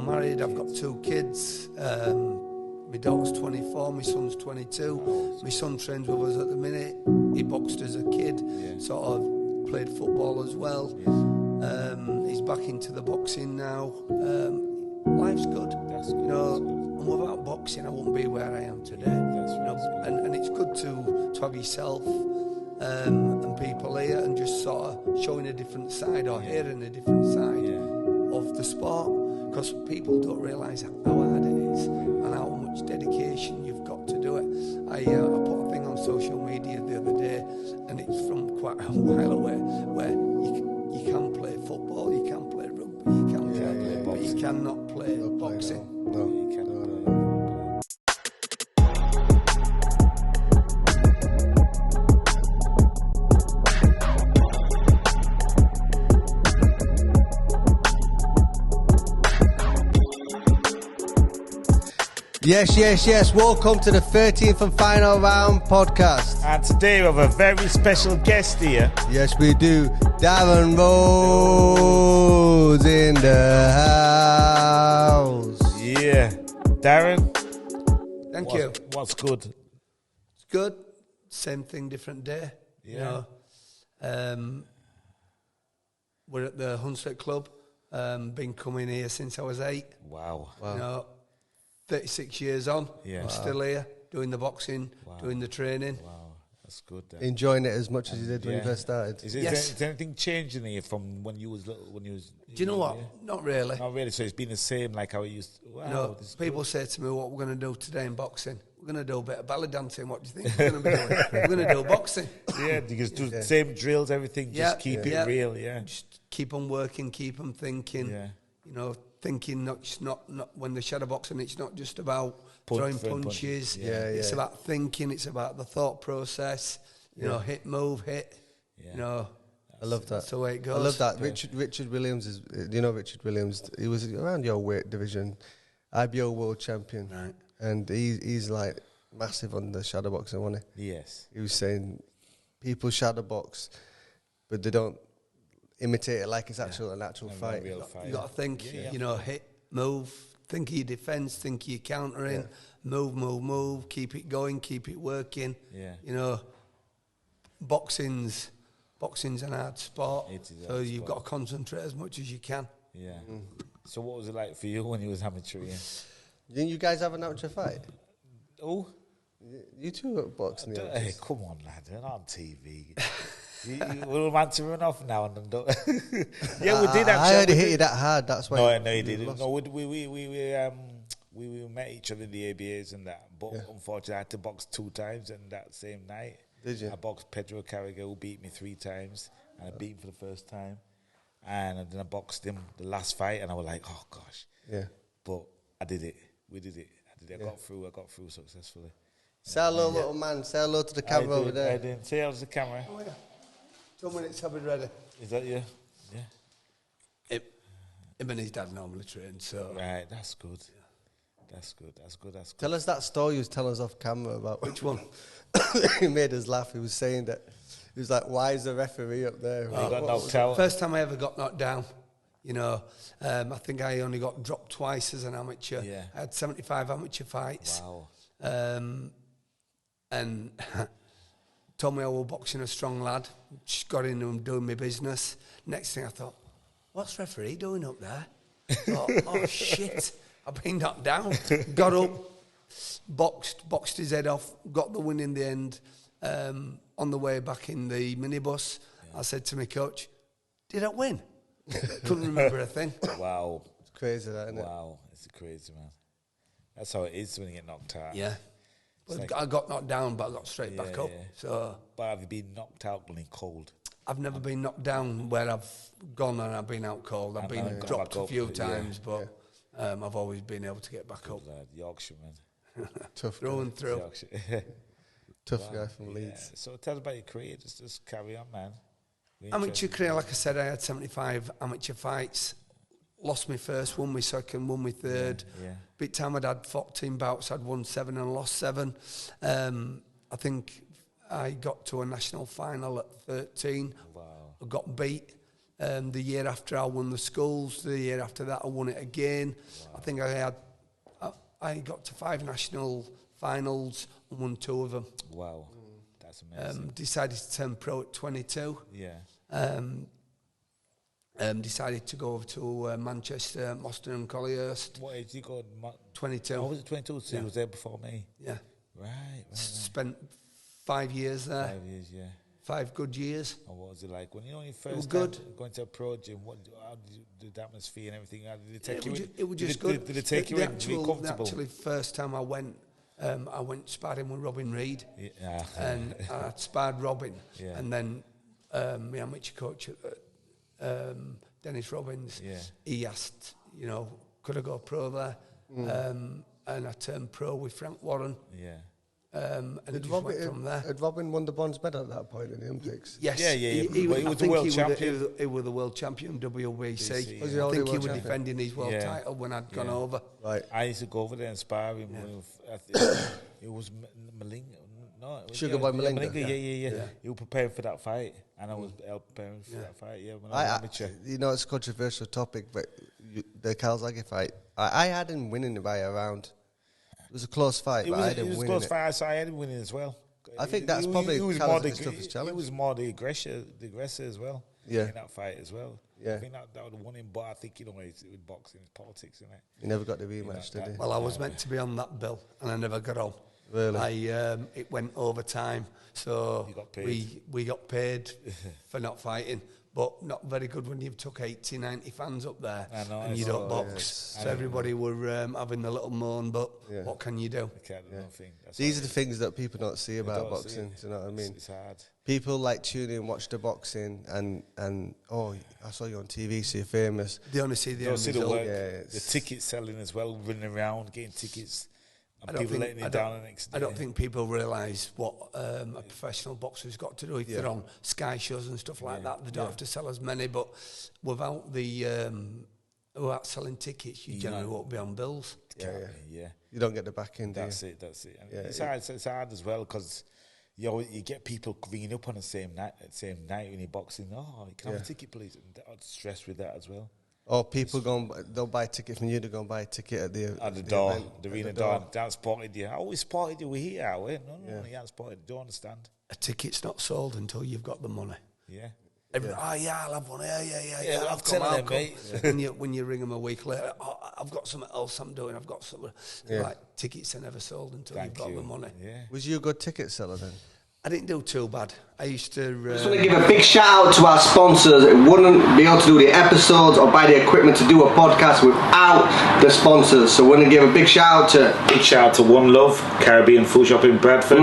I'm married, I've got 2 kids. My daughter's 24, my son's 22. My son trains with us at the minute. He boxed as a kid, sort of played football as well. He's back into the boxing now. Life's good. That's good. You know, and without boxing, I wouldn't be where I am today. And it's good to have yourself and people here and just sort of showing a different side or hearing a different side of the sport. Because people don't realise how hard it is and how much dedication you've got to do it. I put a thing on social media the other day, and it's from quite a while away, where you can play football, you can play rugby, you can play, but you cannot play boxing. No, you cannot. Yes. Welcome to the 13th and final round podcast. And today we have a very special guest here. Yes, we do. Darren Rhodes in the house. Yeah. Darren. Thank you. What's good? It's good. Same thing, different day. Yeah. You know, we're at the Homestead Club. Been coming here since I was 8. Wow. You know, 36 years on, Yeah. I'm still here, doing the boxing, doing the training. Wow. That's good. Dan. Enjoying it as much as you did when you first started. Is anything changing here from when you was little? Do you know what? Not really. Not really. So it's been the same like how it used to. Wow. You know, people say to me, what we're going to do today in boxing? We're going to do a bit of belly dancing. What do you think we're going to be doing? We're going to do boxing. Yeah, because do the same drills, everything, just keep it real, Just keep on working, keep on thinking. Yeah. You know, thinking not when the shadow boxing, it's not just about throwing punches. It's about thinking, it's about the thought process. You know, hit, move, hit. Yeah. You know, I love that. That's the way it goes. I love that. Richard Williams is, you know, Richard Williams, he was around your weight division, IBO world champion. Right. And he's like massive on the shadow boxing, wasn't he? Yes. He was saying people shadow box, but they don't imitate it like it's actual a natural fight. Real fight. You got to think, you know, hit, move, think of your defence, think of your countering, move, keep it going, keep it working. Yeah. You know, boxing's an hard sport, so you've got to concentrate as much as you can. Yeah. So what was it like for you when you was amateur? Didn't you guys have an amateur fight? Oh, you two at boxing. Hey, come on, lad, we're not on TV. We're amateur enough now and then. Yeah, we did. Actually, I already hit you that hard. That's why. No, you didn't. No, we met each other in the ABAs and that. But unfortunately, I had to box 2 times in that same night. Did you? I boxed Pedro Carragher, who beat me 3 times, and I beat him for the first time. And then I boxed him the last fight, and I was like, oh gosh. Yeah. But I did it. We did it. I got through successfully. Say hello, little man. Say hello to the camera over there. I did. Say hello to the camera. Oh, yeah. 2 minutes, I'll be ready. Is that you? Yeah. Him and his dad normally train, so... Right, that's good. That's good. Tell us that story you was telling us off camera about. Which one? He made us laugh. He was saying that, he was like, why is the referee up there? He got knocked out. First time I ever got knocked down. You know, I think I only got dropped twice as an amateur. Yeah. I had 75 amateur fights. Wow. And told me I was boxing a strong lad. Just got in and doing my business. Next thing I thought, what's referee doing up there? Oh shit, I've been knocked down. Got up, boxed his head off, got the win in the end. On the way back in the minibus, I said to my coach, did I win? Couldn't remember a thing. Wow. It's crazy, that, isn't it? Wow, it's crazy, man. That's how it is when you get knocked out. Yeah. But I got knocked down, but I got straight back up. So, but have you been knocked out when cold? I've never been knocked down where I've gone and I've been out cold. I've been dropped a few times, but I've always been able to get back up. Yorkshireman. Tough through and through. Tough guy from Leeds. So tell us about your career. Just carry on, man. Amateur career, like I said, I had 75 amateur fights. Lost my first, won my second, won my third. Big time I'd had 14 bouts, I'd won 7 and lost 7. I think I got to a national final at 13. Wow. I got beat. The year after I won the schools, the year after that I won it again. Wow. I think I got to 5 national finals and won 2 of them. Wow, that's amazing. Decided to turn pro at 22. Yeah. Decided to go over to Manchester, Moston and Collyhurst. What age did you go? 22. Oh, was it 22? So he was there before me. Yeah. Right. Spent 5 years there. 5 years, yeah. 5 good years. And what was it like when you first it was good. Going to a pro gym? How did you do the atmosphere and everything? How did it take you in? It was just good. Did it take you in? Were you comfortable? Actually, first time I went sparring with Robin Reid. Yeah. And I sparred Robin. Yeah. And then my amateur coach, Dennis Robbins, he asked, could I go pro there? And I turned pro with Frank Warren. Yeah. And it just went from there. Had Robin won the bronze medal at that point in the Olympics? Yes. Yeah. He was the world champion. He was the world champion WBC. Was he I think he world was champion? defending his world title when I'd gone over. Right. I used to go over there and spar him. It was Malinga. No, it was Sugar Boy Malinga. Yeah. He was preparing for that fight, and I was preparing for that fight. Yeah, when I was amateur. It's a controversial topic, but the Calzaghe fight, I had him winning by a round. It was a close fight, but I had him winning. It was a close fight, so I had him winning as well. I think that's probably Calzaghe's toughest challenge. He was more the aggressor as well. Yeah. In that fight as well. Yeah. I think that would have won him, but I think with boxing, it's politics, isn't it? He never got the rematch, did he? Well, I was meant to be on that bill, and I never got on. Really? It went overtime, so You got paid. we got paid for not fighting, but not very good when you've took 80, 90 fans up there I know, and you don't box. So everybody were having the little moan, but what can you do? I can't do nothing. These are the things that people don't see about boxing. Do you know what I mean? It's hard. People like tune in, watch the boxing, and oh, I saw you on TV, so you're famous. They only see the end the result. work, the ticket selling as well, running around getting tickets. And people letting it down the next day. I don't think people realise what a professional boxer's got to do. If they're on Sky shows and stuff like that, they don't have to sell as many. But without without selling tickets, you generally won't be on bills. Yeah. You don't get the backing. That's it. And it's hard as well because you get people ringing up on the same night when you're boxing. Oh, you can have a ticket, please. And I'm stressed with that as well. Or people they'll buy a ticket from you, they're going to buy a ticket at the door, the arena door. Don't spotted you. I always spotted you. We're here, are we? No, you haven't spotted. Don't understand. A ticket's not sold until you've got the money. Yeah. I'll have one. Yeah. I'll tell them, mate. When you ring them a week later, I've got something else I'm doing. I've got something. Like tickets are never sold until you've got the money. Yeah. Was you a good ticket seller then? I didn't do too bad. I used to... I just want to give a big shout out to our sponsors. It wouldn't be able to do the episodes or buy the equipment to do a podcast without the sponsors. So we're going to give a big shout out to... Big shout out to One Love, Caribbean Food Shop in Bradford.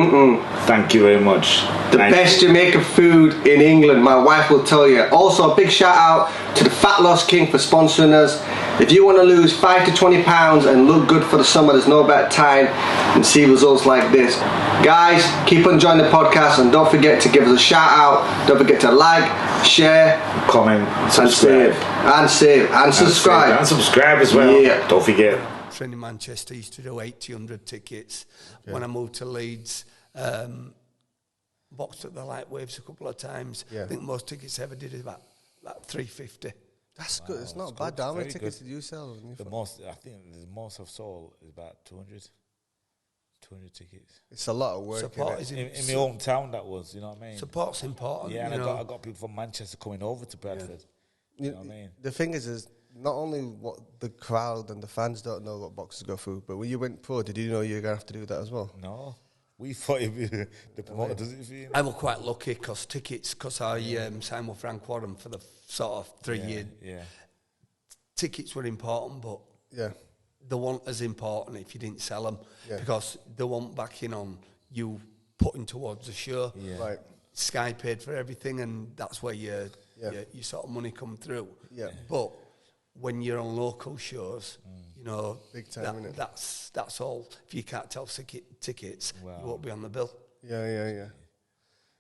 Thank you very much. The best Jamaican food in England, my wife will tell you. Also a big shout out to the Fat Loss King for sponsoring us. If you want to lose 5 to 20 pounds and look good for the summer, there's no better time than see results like this. Guys, keep on enjoying the podcast and don't forget to give us a shout out. Don't forget to like, share, comment, subscribe. And subscribe. And subscribe as well. Yeah. Don't forget. Friend in Manchester used to do 80, 100 tickets. When I moved to Leeds, boxed at the Light Waves a couple of times. I think most tickets I ever did is about 350. That's good. It's not bad. How many tickets did you sell? The most I've sold is about 200 tickets. It's a lot of work. Support is in my hometown. That was, you know what I mean. Support's important. Yeah, and I got people from Manchester coming over to Bradford. You know what I mean. The thing is not only what the crowd and the fans don't know what boxers go through, but when you went pro, did you know you were gonna have to do that as well? No. We thought the promoter does it for you. I was quite lucky because I signed with Frank Warren for the sort of 3 year. Yeah. Tickets were important, but they weren't as important if you didn't sell them because they weren't backing on you putting towards the show. Yeah. Right. Sky paid for everything, and that's where your sort of money come through. Yeah. But when you're on local shows, you know, big time, innit? that's all. If you can't tell tickets, you won't be on the bill. Yeah.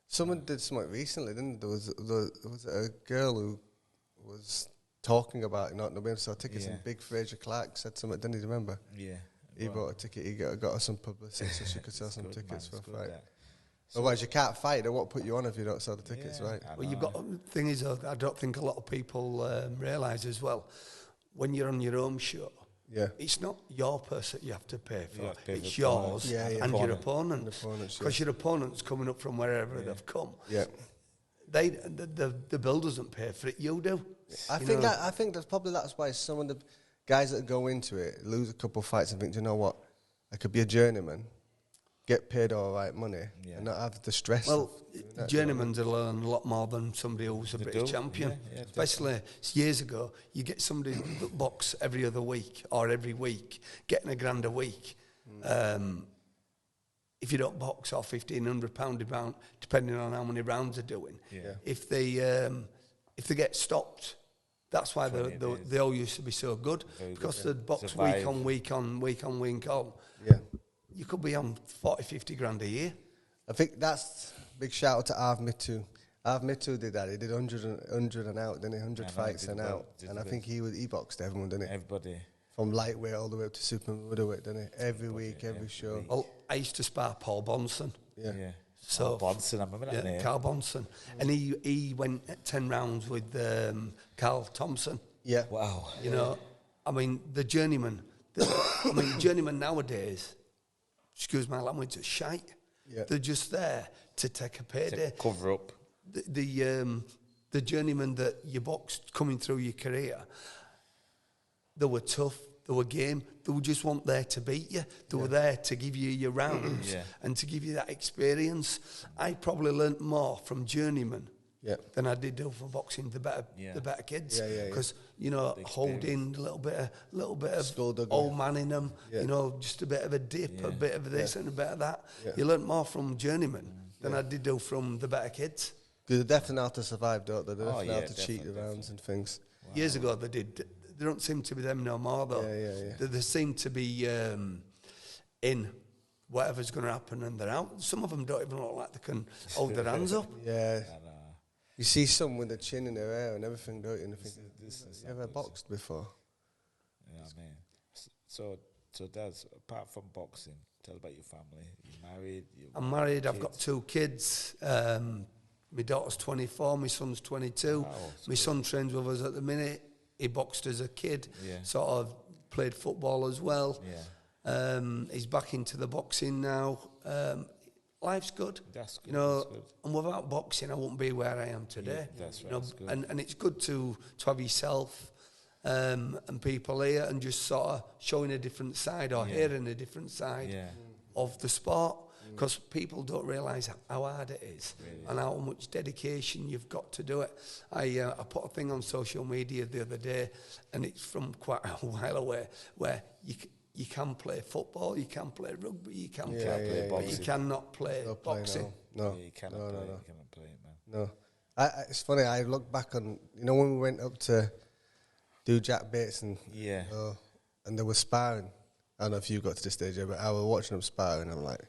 Someone did something recently, didn't there? Was a girl who was talking about not being able to sell tickets, and Big Fraser Clark said something, didn't you remember? Yeah. He bought a ticket, he got her some publicity so she could sell some tickets for a fight. Otherwise, you can't fight. They won't put you on if you don't sell the tickets, right? Well, you've got the thing is, I don't think a lot of people realise as well. When you're on your own show, it's not your purse that you have to pay for. It's yours and your opponent. Because your opponent's coming up from wherever they've come. Yeah. The bill doesn't pay for it. You do. I think that's why some of the guys that go into it lose a couple of fights and think, you know what, I could be a journeyman, get paid all right money, and not have the stress. Well, journeymans will earn a lot more than somebody who's a British champion. Especially years ago, you get somebody that box every other week or every week, getting $1,000 a week. If you don't box off £1,500 depending on how many rounds they're doing, if they get stopped, that's why they all used to be so good, because they'd box week on week on. Yeah, you could be on 40-50 grand a year. I think that's big shout out to Arv Mitu. Arv Mitu did that. He did 100 and out, didn't he? 100 fights and out, and I think he boxed everyone, didn't he? Everybody. From lightweight all the way up to super middleweight, didn't he? Every week, every show. Well, I used to spar Paul Bonson. Yeah. So Bonson, I remember that name. Carl Bonson. And he went 10 rounds with Carl Thompson. Yeah. Wow. You know, I mean, the journeyman. The journeyman nowadays, excuse my language, are shite. Yeah. They're just there to take a payday. To cover up. The journeyman that you boxed coming through your career, they were tough. They were game. They just weren't there to beat you. They were there to give you your rounds and to give you that experience. I probably learnt more from journeyman than I did do for boxing the better kids. Because holding a little bit of old man in them. You know, just a bit of a dip, a bit of this and a bit of that. You learnt more from journeyman than I did do from the better kids. Because they definitely know how to survive, don't they? They definitely know how to cheat the rounds and things. Wow. Years ago they did. They don't seem to be them no more, though. They seem to be in whatever's going to happen, and they're out. Some of them don't even look like they can hold their hands up. Yeah. You see some with the chin in their hair and everything, don't you? And you think, you ever boxed before? Yeah, I mean. So Daz, apart from boxing, tell about your family. You're married? I'm married. I've got 2 kids. My daughter's 24. My son's 22. Wow, my son trains with us at the minute. He boxed as a kid, sort of played football as well. He's back into the boxing now. Life's good. That's good. You know, and without boxing, I wouldn't be where I am today. That's right. You know, and it's good to have yourself and people here and just sort of showing a different side or hearing a different side of the sport. Because people don't realise how hard it is and how much dedication you've got to do it. I put a thing on social media the other day, and it's from quite a while away, where you can play football, you can play rugby, you can play boxing, but you cannot play boxing. No. You cannot play it, man. No. It's funny, I look back on, when we went up to do Jack Bates and they were sparring. I don't know if you got to the stage yet, but I was watching them sparring, and I'm like,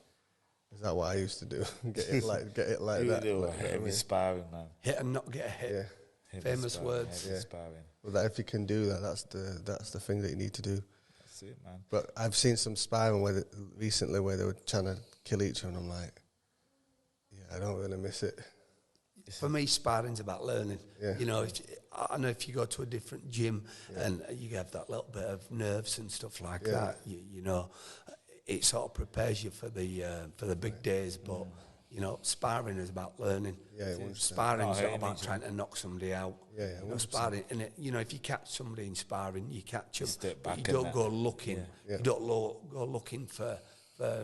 is that what I used to do? get it like that. Heavy sparring, man. Hit and not get a hit. Yeah. Famous words. Heavy sparring. Well, if you can do that, that's the thing that you need to do. That's it, man. But I've seen some sparring recently where they were trying to kill each other, and I'm like, I don't really miss it. For me, sparring's about learning. You know, I know if you go to a different gym and you have that little bit of nerves and stuff like that, you know, it sort of prepares you for the big days. But sparring is about learning. Sparring is not about trying to knock somebody out. Sparring, and if you catch somebody in sparring, you catch them. But you don't go looking. You don't go looking for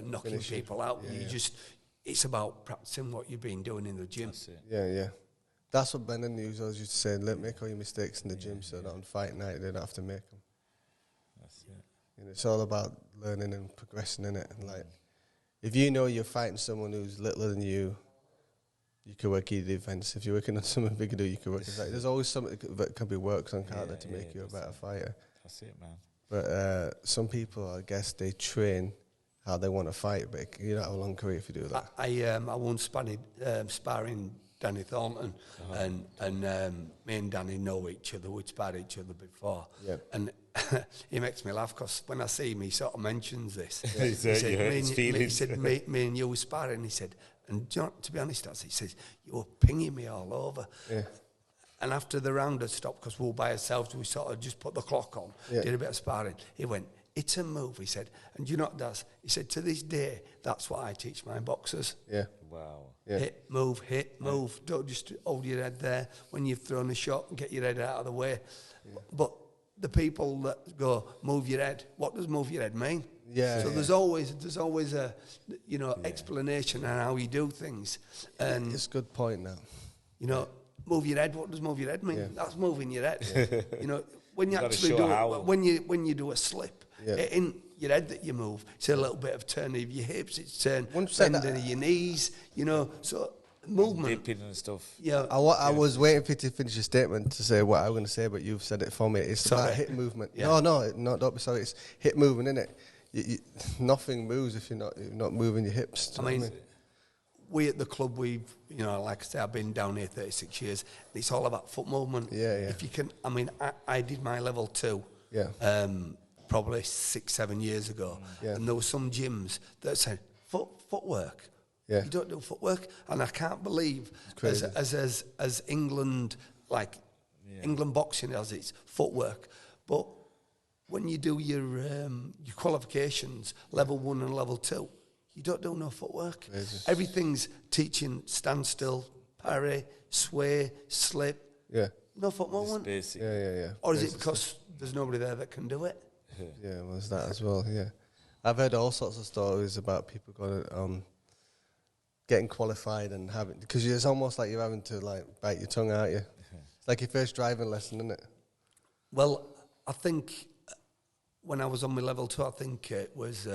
knocking people out. It's about practicing what you've been doing in the gym. That's what Brendan used to say. Make all your mistakes in the gym, so that on fight night they don't have to make them. That's it. It's all about learning and progressing in it. And if you know you're fighting someone who's littler than you can work your defense. If you're working on something bigger than you can work. There's always something that can be worked on, can't there, to make you a better fighter. That's it, man. But some people, I guess, they train how they want to fight, but you don't have a long career if you do that. I once sparring Danny Thornton, and me and Danny know each other. We'd sparred each other before, and he makes me laugh because when I see him, he sort of mentions this. He said, me and you were sparring. He said, And you know, to be honest, as he says, you were pinging me all over. Yeah. And after the round had stopped, because we were by ourselves, we sort of just put the clock on, did a bit of sparring. He went, it's a move, he said. And you know what it does? He said, to this day, that's what I teach my boxers. Yeah. Wow. Yeah. Hit, move. Don't just hold your head there when you've thrown a shot and get your head out of the way. Yeah. But the people that go, move your head, what does move your head mean? Yeah. So there's always a, you know, explanation on how you do things. And it's a good point now. You know, move your head. What does move your head mean? Yeah. That's moving your head. Yeah. You know, when you actually do when you do a slip, it ain't your head that you move. It's a little bit of turn of your hips. It's bending of your knees. You know, so movement, dipping and stuff. Yeah. I was waiting for you to finish your statement to say what I was going to say, but you've said it for me. It's about hip movement. Yeah. No, don't be sorry. It's hip movement, isn't it? Nothing moves if you're not moving your hips. I mean, we at the club, we've, you know, like I say, I've been down here 36 years, and it's all about foot movement. Yeah. If you can, I mean, I did my level 2. Yeah. Probably 6-7 years ago, and there were some gyms that said footwork. Yeah. You don't do footwork, and I can't believe as England, like England boxing has its footwork, but when you do your qualifications, level 1 and level 2, you don't do no footwork. Crazy. Everything's teaching standstill, parry, sway, slip. Yeah. No foot movement. Basic. Yeah. Or is it because there's nobody there that can do it? Yeah, well, there's that as well. Yeah, I've heard all sorts of stories about people going getting qualified and having, because it's almost like you're having to like bite your tongue, aren't you? It's like your first driving lesson, isn't it? Well, I think when I was on my level 2, I think it was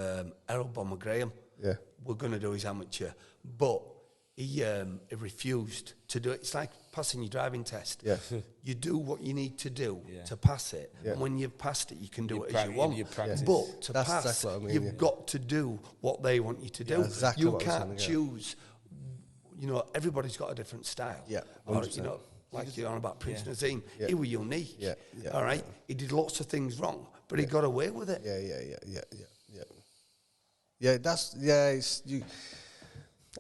Errol Bomber Graham. Yeah, we're going to do his amateur, but he refused to do it. It's like passing your driving test. Yeah. You do what you need to do to pass it. Yeah. And when you've passed it, you can do it as you want. Practice. But to That's pass, exactly what I mean, you've got to do what they want you to do. Exactly you what can't choose. You know, everybody's got a different style. Yeah, or, you know, like you're on about Prince Nazim, he was unique. Yeah. All right, he did lots of things wrong, but he got away with it. Yeah,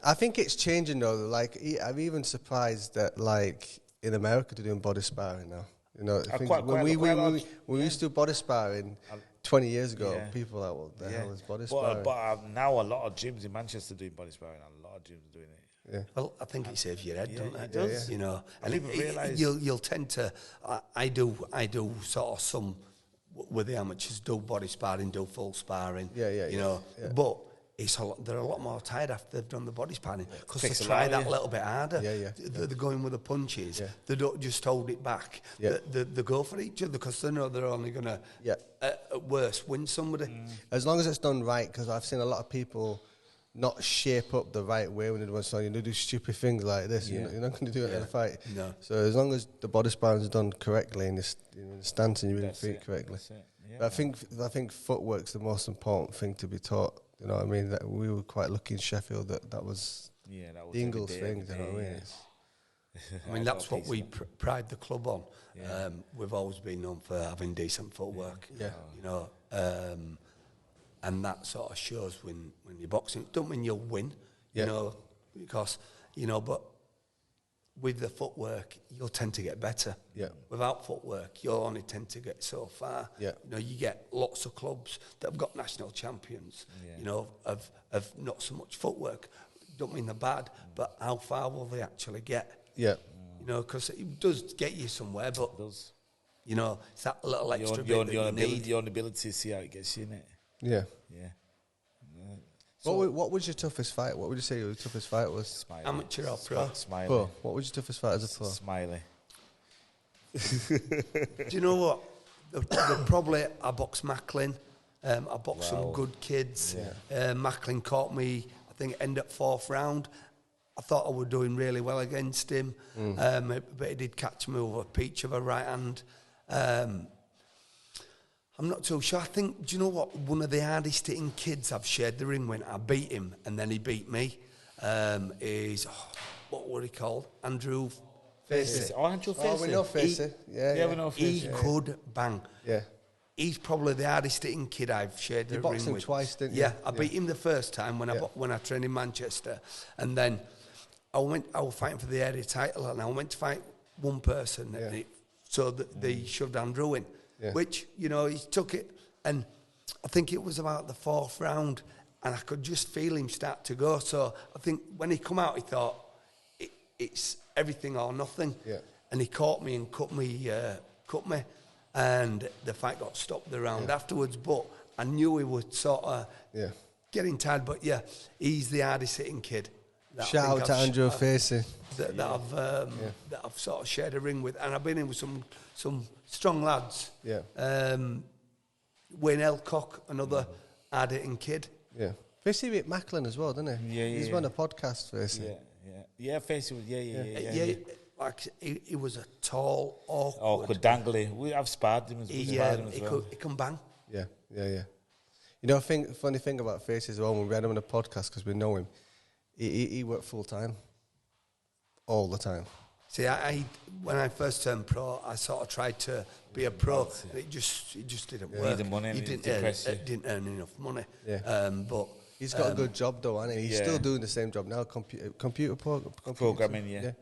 I think it's changing though. Like, I'm even surprised that, like, in America they're doing body sparring now. You know, when we used to do body sparring 20 years ago, people were like, "What the hell is body sparring?" But now a lot of gyms in Manchester doing body sparring. A lot of gyms are doing it. Yeah. Well, I think it saves your head, doesn't it? It does. You know, and people realise you'll tend to. I do sort of some with the amateurs, do body sparring, do full sparring. You know, but they're a lot more tired after they've done the body sparring because they try that little bit harder. They're going with the punches. Yeah. They don't just hold it back. Yeah. They go for each other because they know they're only going to, at worst, win somebody. As long as it's done right, because I've seen a lot of people not shape up the right way when they do something. They do stupid things like this. You're not going to do it in a fight. No. So as long as the body sparring is done correctly and the stance and you're in feet correctly. But I think footwork's the most important thing to be taught. You know what I mean? That we were quite lucky in Sheffield that was the Ingles thing. You know what I mean? I mean, that's what we pride the club on. We've always been known for having decent footwork. You know, and that sort of shows when you're boxing. It don't mean you'll win, you know, because, you know, but with the footwork, you'll tend to get better. Without footwork, you'll only tend to get so far. You know, you get lots of clubs that have got national champions, you know, of not so much footwork. Don't mean they're bad, but how far will they actually get? You know, because it does get you somewhere, but, you know, it's that little extra bit that you need. Your own ability to see how it gets you in it. So what was your toughest fight? What would you say your toughest fight was? Smiley. Amateur or pro? Smiley. Pro. What was your toughest fight as a pro? Smiley. Do you know what? Probably I boxed Macklin. I boxed some good kids. Macklin caught me, I think, end up 4th round. I thought I was doing really well against him, but he did catch me with a peach of a right hand. I'm not too sure. I think, do you know what? One of the hardest hitting kids I've shared the ring when I beat him and then he beat me is, what were he called? Andrew Facey. Oh, Andrew Facey. Oh, we know Facey. We know Facey. He could bang. he's probably the hardest hitting kid I've shared the ring with. You boxed him twice, didn't you? Yeah, I beat him the first time when I trained in Manchester, and then I was fighting for the area title, and I went to fight one person, and they shoved Andrew in, which, you know, he took it, and I think it was about the 4th round, and I could just feel him start to go. So I think when he come out, he thought it's everything or nothing, and he caught me and cut me, and the fight got stopped the round afterwards. But I knew he would sort of getting tired. But he's the hardest hitting kid. Shout out to Andrew Facey that I've sort of shared a ring with, and I've been in with some strong lads. Wayne Elcock, another hard-hitting kid. Facey beat Macklin as well, didn't he? He's run a podcast, Facey. Facey was Like he was a tall, awkward, dangly. I've sparred him as well. He can bang. Yeah. You know, funny thing about Facey as well, when we had him on a podcast, because we know him, he worked full time, all the time. See, when I first turned pro, I sort of tried to be a pro, and it just didn't work. He didn't earn enough money. But he's got a good job though, hasn't he? He's still doing the same job now, computer programming. Yeah.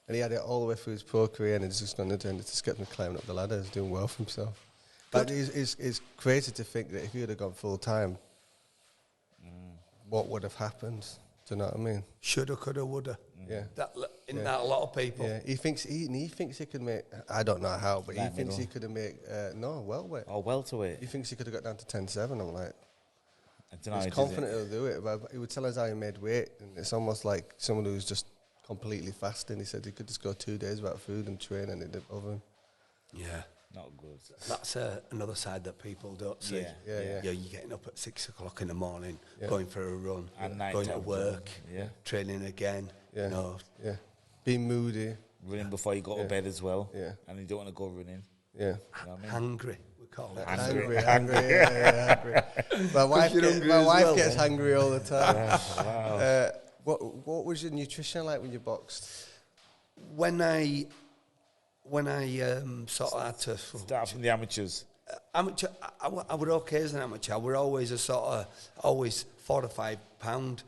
And he had it all the way through his pro career, and he's just going to just get him climbing up the ladder. He's doing well for himself. But it's crazy to think that if he would have gone full time, what would have happened? Do you know what I mean? Shoulda, coulda, woulda. That a lot of people. Yeah, he thinks he could make. I don't know how, but he thinks he could have made welterweight. Oh, welterweight. He thinks he could have got down to 10-7. I'm like, I don't know. He's confident he'll do it, but he would tell us how he made weight, and it's almost like someone who's just completely fasting. He said he could just go 2 days without food and train, and it did over him. Yeah. Not good. That's another side that people don't see. You're getting up at 6 o'clock in the morning, going for a run, and going to work, training again. You know, being moody, running before you go to bed as well. And you don't want to go running. You know what I mean? Hungry, we call it. Hungry. My wife gets hungry all the time. Wow. What was your nutrition like when you boxed? When I sort of had to start from the amateurs. Amateur, I were okay as an amateur. I were always always 4 or 5 pound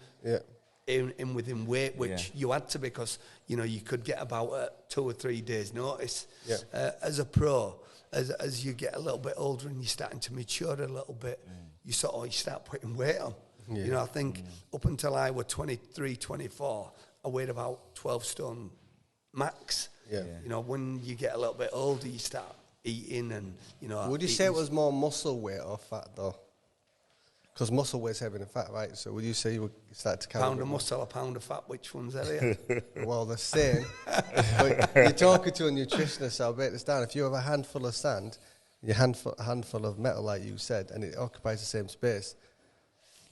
in within weight, which you had to, because you know you could get about 2 or 3 days notice. As a pro, as you get a little bit older and you're starting to mature a little bit, you start putting weight on. You know, I think up until I was 23, 24, I weighed about 12 stone max. You know, when you get a little bit older, you start eating, and you know. Would you say it was more muscle weight or fat though? Because muscle weight's heavier than fat, right? So would you say you would start to carry pound of muscle, a pound of fat? Which one's heavier? Well, the same. But you're talking to a nutritionist, so I'll break this down. If you have a handful of sand, your handful of metal, like you said, and it occupies the same space,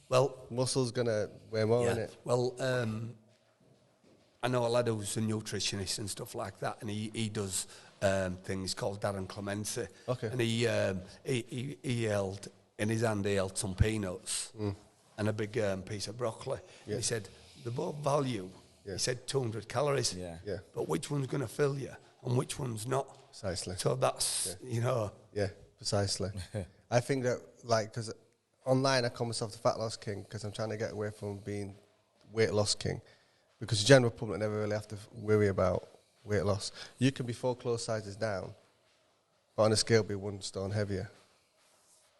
well, muscle's gonna weigh more, innit? Well, I know a lad who's a nutritionist and stuff like that, and he does things called Darren Clemency. Okay. And he held in his hand, he held some peanuts and a big piece of broccoli. Yeah. He said the both value. Yeah. He said 200 calories. Yeah. But which one's going to fill you and which one's not? Precisely. So that's you know. Yeah, precisely. I think that because online I call myself the fat loss king because I'm trying to get away from being weight loss king. Because the general public never really have to worry about weight loss. You can be 4 clothes sizes down, but on a scale be 1 stone heavier.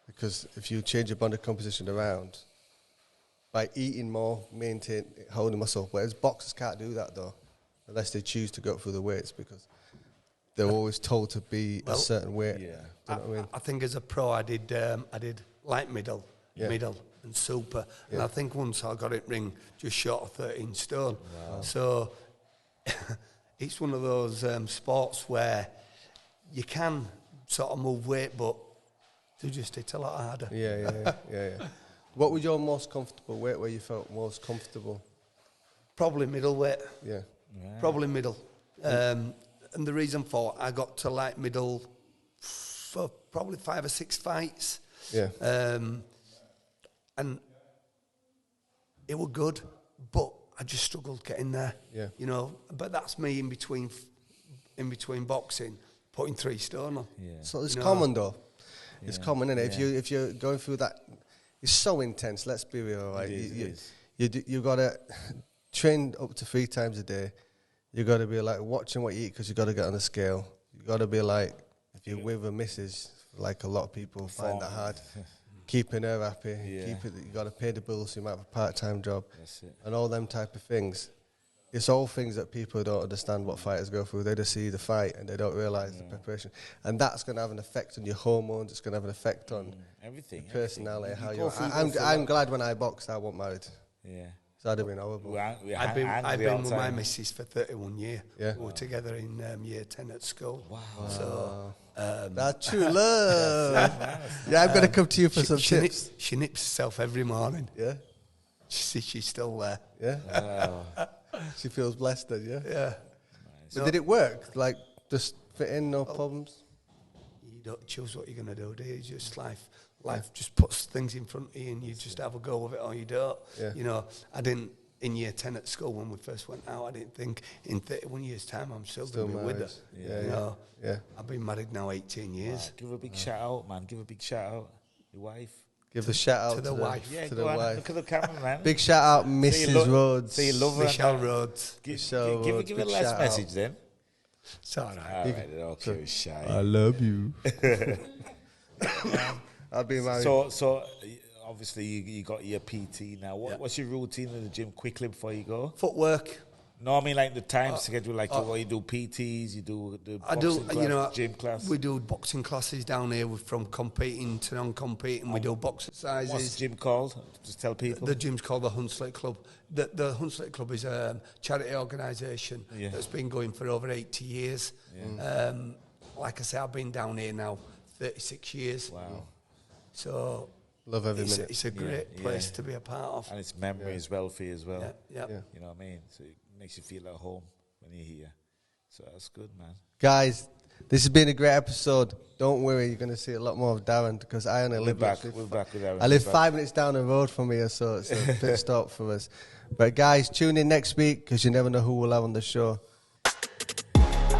Because if you change your body composition around, by eating more, holding muscle. Whereas boxers can't do that though, unless they choose to go through the weights, because they're always told to be a certain weight. Yeah. Do you know what I mean? I think as a pro, I did light middle, and super. And I think once I got it ring just short of 13 stone. Wow. So it's one of those sports where you can sort of move weight, but they just hit a lot harder. Yeah. What was your most comfortable weight, where you felt most comfortable? Probably middleweight. Yeah. Probably middle. And the reason for it, I got to light middle for probably 5 or 6 fights. Yeah. And it was good, but I just struggled getting there. Yeah. You know, but that's me in between boxing, putting 3 stone on. Yeah. So it's common though. It's common, isn't it? If you're going through that, it's so intense. Let's be real, right? You gotta train up to 3 times a day. You gotta be like watching what you eat because you gotta get on the scale. You gotta be like, if you're with a missus, like a lot of people find that hard. Keeping her happy, you got to pay the bills, so you might have a part-time job, and all them type of things. It's all things that people don't understand what fighters go through. They just see the fight and they don't realise the preparation, and that's going to have an effect on your hormones. It's going to have an effect on everything, your personality. I'm glad when I boxed, I wasn't married. Yeah, so that'd have been horrible. I've been with my missus for 31 years. Yeah, we were together in year 10 at school. Wow. So. That's true love. I'm going to come to you for some tips. She nips herself every morning. Yeah. She's still there. Yeah. She feels blessed then, yeah? Yeah. Nice. So did it work? Like, just fit in, no problems? You don't choose what you're going to do, do you? Just life just puts things in front of you and you just have a go with it or you don't. Yeah. You know, I didn't, in year 10 at school when we first went out, I didn't think in 31 years' time I'm still going to be with her. Yeah, you know? Yeah. I've been married now 18 years. Wow. Give her a big shout out, man. Give her a big shout out. Your wife. Give the shout out to the wife. Yeah, to the wife. Look at the camera, man. Big shout out, Mrs. Rhodes. Say you love her. Michelle Rhodes. Give her a last message then. It's all right. All right, okay, shy. I love you. I'll be married. So obviously you got your PT now. What's your routine in the gym quickly before you go? Footwork. No, I mean like the time schedule, like what you do PTs, you do the boxing class, gym class. We do boxing classes down here from competing to non-competing. We do box exercises. What's the gym called? Just tell people. The gym's called the Hunslet Club. The Hunslet Club is a charity organisation that's been going for over 80 years. Yeah. Like I say, I've been down here now 36 years. Wow. So love every minute. It's a great place to be a part of. And it's memory as well for you as well. Yeah. You know what I mean? So it makes you feel at home when you're here. So that's good, man. Guys, this has been a great episode. Don't worry, you're going to see a lot more of Darren because I only live back with Darren. I live 5 minutes down the road from here, so it's a pit stop for us. But guys, tune in next week because you never know who we'll have on the show.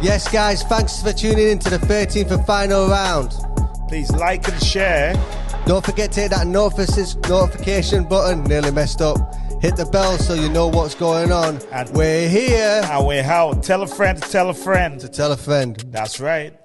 Yes, guys, thanks for tuning in to the 13th and final round. Please like and share. Don't forget to hit that notification button. Nearly messed up. Hit the bell so you know what's going on. And we're here. And we're out. Tell a friend to tell a friend. To tell a friend. That's right.